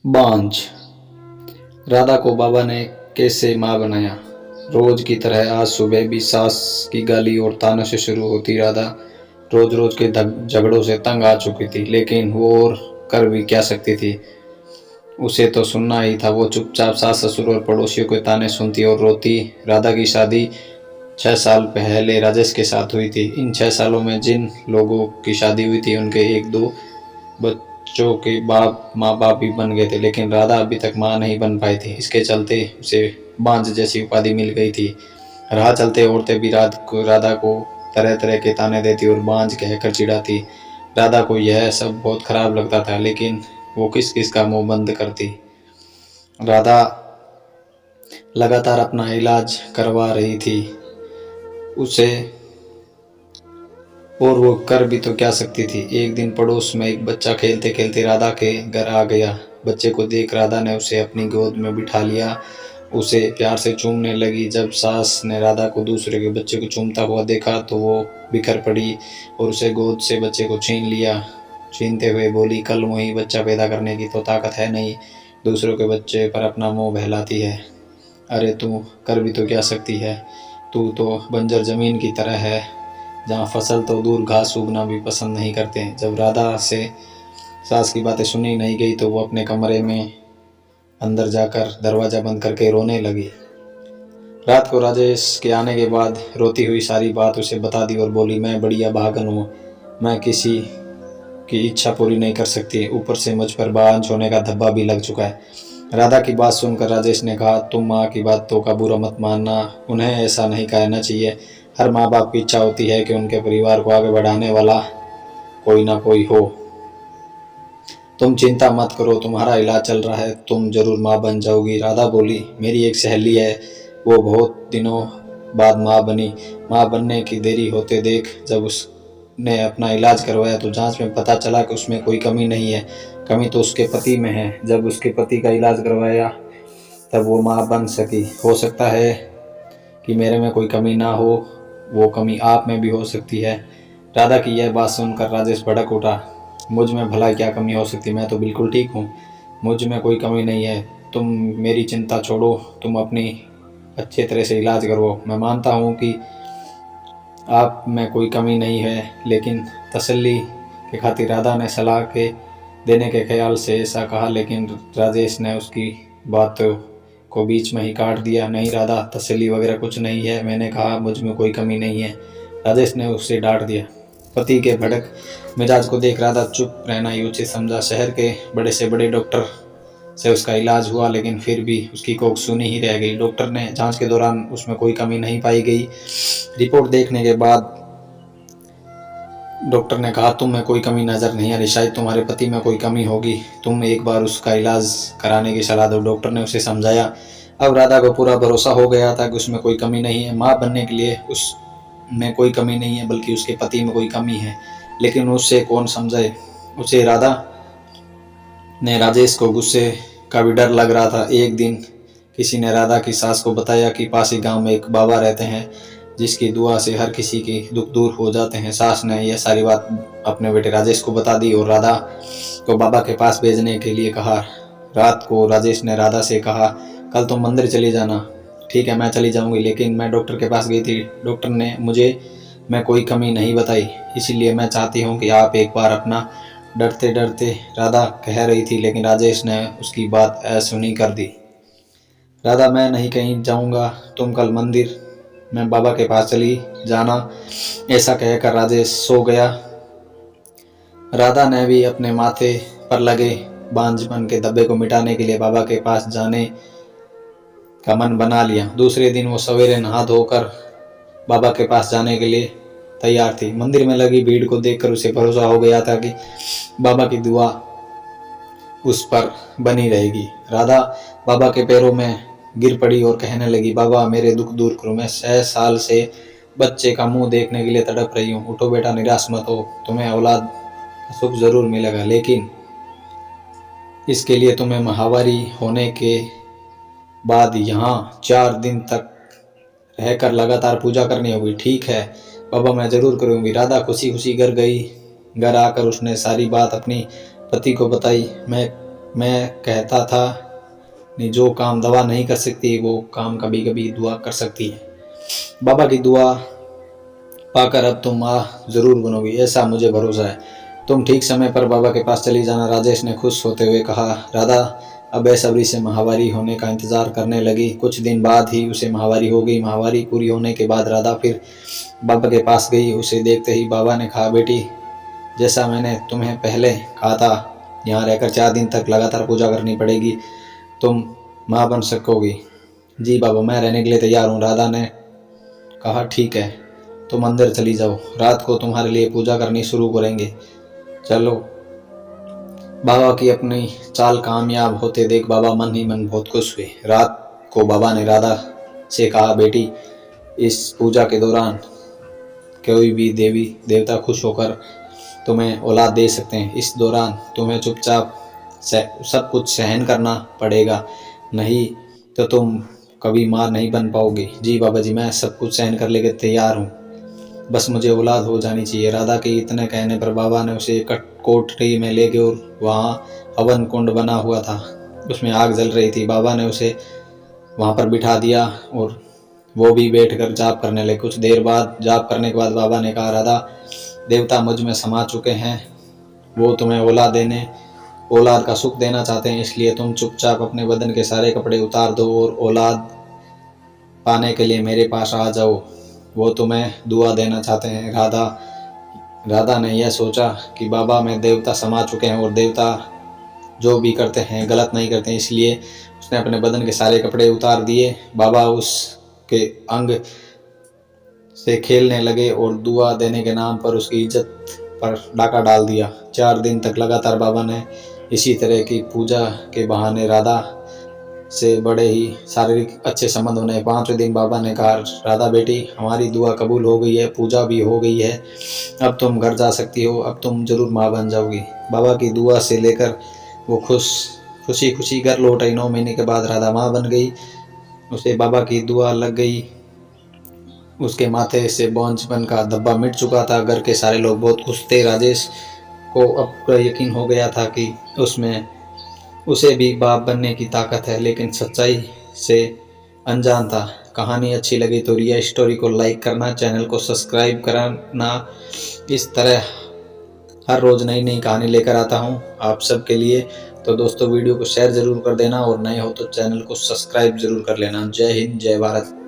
बांझ। राधा को बाबा ने कैसे माँ बनाया। रोज की तरह आज सुबह भी सास की गाली और तानों से शुरू होती। राधा रोज रोज के झगड़ों से तंग आ चुकी थी, लेकिन वो और कर भी क्या सकती थी। उसे तो सुनना ही था। वो चुपचाप सास ससुर और पड़ोसियों के ताने सुनती और रोती। राधा की शादी 6 साल पहले राजेश के साथ हुई थी। इन 6 सालों में जिन लोगों की शादी हुई थी उनके एक दो बच्चों के माँ बाप भी बन गए थे, लेकिन राधा अभी तक माँ नहीं बन पाई थी। इसके चलते उसे बांझ जैसी उपाधि मिल गई थी। राह चलते औरतें भी राधा को तरह तरह के ताने देती और बांझ कहकर चिढ़ाती। राधा को यह सब बहुत खराब लगता था, लेकिन वो किस किस का मुंह बंद करती। राधा लगातार अपना इलाज करवा रही थी उसे, और वो कर भी तो क्या सकती थी। एक दिन पड़ोस में एक बच्चा खेलते खेलते राधा के घर आ गया। बच्चे को देख राधा ने उसे अपनी गोद में बिठा लिया, उसे प्यार से चूमने लगी। जब सास ने राधा को दूसरे के बच्चे को चूमता हुआ देखा तो वो बिखर पड़ी और उसे गोद से बच्चे को छीन लिया। छीनते हुए बोली, कल मुही बच्चा पैदा करने की तो ताकत है नहीं, दूसरों के बच्चे पर अपना मुंह बहलाती है। अरे तू कर भी तो क्या सकती है, तू तो बंजर जमीन की तरह है जहाँ फसल तो दूर घास उगना भी पसंद नहीं करते। जब राधा से सास की बातें सुनी नहीं गई तो वो अपने कमरे में अंदर जाकर दरवाज़ा बंद करके रोने लगी। रात को राजेश के आने के बाद रोती हुई सारी बात उसे बता दी और बोली, मैं बड़ी अभागन हूँ, मैं किसी की इच्छा पूरी नहीं कर सकती, ऊपर से मुझ पर बांझ होने का धब्बा भी लग चुका है। राधा की बात सुनकर राजेश ने कहा, तुम माँ की बातों का बुरा मत मानना, उन्हें ऐसा नहीं कहना चाहिए। हर माँ बाप की इच्छा होती है कि उनके परिवार को आगे बढ़ाने वाला कोई ना कोई हो। तुम चिंता मत करो, तुम्हारा इलाज चल रहा है, तुम जरूर माँ बन जाओगी। राधा बोली, मेरी एक सहेली है, वो बहुत दिनों बाद माँ बनी। माँ बनने की देरी होते देख जब उसने अपना इलाज करवाया तो जांच में पता चला कि उसमें कोई कमी नहीं है, कमी तो उसके पति में है। जब उसके पति का इलाज करवाया तब वो माँ बन सकी। हो सकता है कि मेरे में कोई कमी ना हो, वो कमी आप में भी हो सकती है। राधा की यह बात सुनकर राजेश भड़क उठा, मुझ में भला क्या कमी हो सकती, मैं तो बिल्कुल ठीक हूँ, मुझ में कोई कमी नहीं है। तुम मेरी चिंता छोड़ो, तुम अपनी अच्छे तरह से इलाज करो। मैं मानता हूँ कि आप में कोई कमी नहीं है, लेकिन तसल्ली के खातिर राधा ने सलाह के देने के ख्याल से ऐसा कहा, लेकिन राजेश ने उसकी बात को बीच में ही काट दिया। नहीं राधा, तसल्ली वगैरह कुछ नहीं है, मैंने कहा मुझ में कोई कमी नहीं है, राजेश ने उससे डांट दिया। पति के भड़क मिजाज को देख राधा चुप रहना ही उचित समझा। शहर के बड़े से बड़े डॉक्टर से उसका इलाज हुआ, लेकिन फिर भी उसकी कोख सूनी ही रह गई। डॉक्टर ने जांच के दौरान उसमें कोई कमी नहीं पाई गई। रिपोर्ट देखने के बाद डॉक्टर ने कहा, तुम में कोई कमी नजर नहीं आ रही, शायद तुम्हारे पति में कोई कमी होगी, तुम एक बार उसका इलाज कराने की सलाह दो। डॉक्टर ने उसे समझाया। अब राधा को पूरा भरोसा हो गया था कि उसमें कोई कमी नहीं है, माँ बनने के लिए उसमें कोई कमी नहीं है, बल्कि उसके पति में कोई कमी है। लेकिन उससे कौन समझाए उसे। राधा ने राजेश को गुस्से का भी डर लग रहा था। एक दिन किसी ने राधा की सास को बताया कि पास ही गांव में एक बाबा रहते हैं जिसकी दुआ से हर किसी के दुख दूर हो जाते हैं। सास ने यह सारी बात अपने बेटे राजेश को बता दी और राधा को बाबा के पास भेजने के लिए कहा। रात को राजेश ने राधा से कहा, कल तुम मंदिर चली जाना। ठीक है, मैं चली जाऊंगी, लेकिन मैं डॉक्टर के पास गई थी, डॉक्टर ने मुझे मैं कोई कमी नहीं बताई, इसीलिए मैं चाहती हूँ कि आप एक बार अपना। डरते डरते राधा कह रही थी, लेकिन राजेश ने उसकी बात अनसुनी कर दी। राधा, मैं नहीं कहीं जाऊंगा, तुम कल मंदिर में बाबा के पास चली जाना। ऐसा कहकर राजेश सो गया। राधा ने भी अपने माथे पर लगे बांझपन के धब्बे को मिटाने के लिए बाबा के पास जाने का मन बना लिया। दूसरे दिन वो सवेरे नहा धोकर बाबा के पास जाने के लिए तैयार थी। मंदिर में लगी भीड़ को देखकर उसे भरोसा हो गया था कि बाबा की दुआ उस पर बनी रहेगी। राधा बाबा के पैरों में गिर पड़ी और कहने लगी, बाबा मेरे दुख दूर करो, मैं 6 साल से बच्चे का मुंह देखने के लिए तड़प रही हूँ। उठो बेटा, निराश मत हो, तुम्हें औलाद का सुख जरूर मिलेगा, लेकिन इसके लिए तुम्हें माहवारी होने के बाद यहाँ 4 दिन तक रहकर लगातार पूजा करनी होगी। ठीक है बाबा, मैं जरूर करूँगी। राधा खुशी खुशी घर गई। घर आकर उसने सारी बात अपनी पति को बताई। मैं मैं कहता था नहीं, जो काम दवा नहीं कर सकती वो काम कभी कभी दुआ कर सकती है। बाबा की दुआ पाकर अब तुम माँ जरूर बनोगी, ऐसा मुझे भरोसा है। तुम ठीक समय पर बाबा के पास चली जाना। राजेश ने खुश होते हुए कहा। राधा अब बेसब्री से माहवारी होने का इंतजार करने लगी। कुछ दिन बाद ही उसे माहवारी हो गई। माहवारी पूरी होने के बाद राधा फिर बाबा के पास गई। उसे देखते ही बाबा ने कहा, बेटी, जैसा मैंने तुम्हें पहले कहा था, यहाँ रहकर 4 दिन तक लगातार पूजा करनी पड़ेगी, तुम माँ बन सकोगी। जी बाबा, मैं रहने के लिए तैयार हूँ। राधा ने कहा, ठीक है, तुम अंदर चली जाओ, रात को तुम्हारे लिए पूजा करनी शुरू करेंगे। चलो। बाबा की अपनी चाल कामयाब होते देख बाबा मन ही मन बहुत खुश हुए। रात को बाबा ने राधा से कहा, बेटी, इस पूजा के दौरान कोई भी देवी देवता खुश होकर तुम्हें औलाद दे सकते हैं। इस दौरान तुम्हें चुपचाप सब कुछ सहन करना पड़ेगा, नहीं तो तुम कभी मां नहीं बन पाओगे। जी बाबा जी, मैं सब कुछ सहन कर लेकर तैयार हूँ, बस मुझे औलाद हो जानी चाहिए। राधा के इतने कहने पर बाबा ने उसे कोठरी में ले गए और वहाँ हवन कुंड बना हुआ था, उसमें आग जल रही थी। बाबा ने उसे वहाँ पर बिठा दिया और वो भी बैठकर जाप करने लगे। कुछ देर बाद जाप करने के बाद बाबा ने कहा, राधा, देवता मुझ में समा चुके हैं, वो तुम्हें औलाद का सुख देना चाहते हैं, इसलिए तुम चुपचाप अपने बदन के सारे कपड़े उतार दो और औलाद पाने के लिए मेरे पास आ जाओ, वो तुम्हें दुआ देना चाहते हैं। राधा ने यह सोचा कि बाबा में देवता समा चुके हैं और देवता जो भी करते हैं गलत नहीं करते हैं, इसलिए उसने अपने बदन के सारे कपड़े उतार दिए। बाबा उसके अंग से खेलने लगे और दुआ देने के नाम पर उसकी इज्जत पर डाका डाल दिया। 4 दिन तक लगातार बाबा ने इसी तरह की पूजा के बहाने राधा से बड़े ही शारीरिक अच्छे संबंध होने। 5वें दिन बाबा ने कहा, राधा बेटी, हमारी दुआ कबूल हो गई है, पूजा भी हो गई है, अब तुम घर जा सकती हो, अब तुम जरूर माँ बन जाओगी। बाबा की दुआ से लेकर वो खुशी खुशी घर लौट आई। 9 महीने के बाद राधा माँ बन गई। उसे बाबा की दुआ लग गई। उसके माथे से बोझपन का धब्बा मिट चुका था। घर के सारे लोग बहुत खुश थे। राजेश को अब यकीन हो गया था कि उसे भी बाप बनने की ताकत है, लेकिन सच्चाई से अनजान था। कहानी अच्छी लगी तो रिया स्टोरी को लाइक करना, चैनल को सब्सक्राइब करना। इस तरह हर रोज़ नई नई कहानी लेकर आता हूँ आप सबके लिए। तो दोस्तों, वीडियो को शेयर ज़रूर कर देना और नए हो तो चैनल को सब्सक्राइब ज़रूर कर लेना। जय हिंद, जय भारत।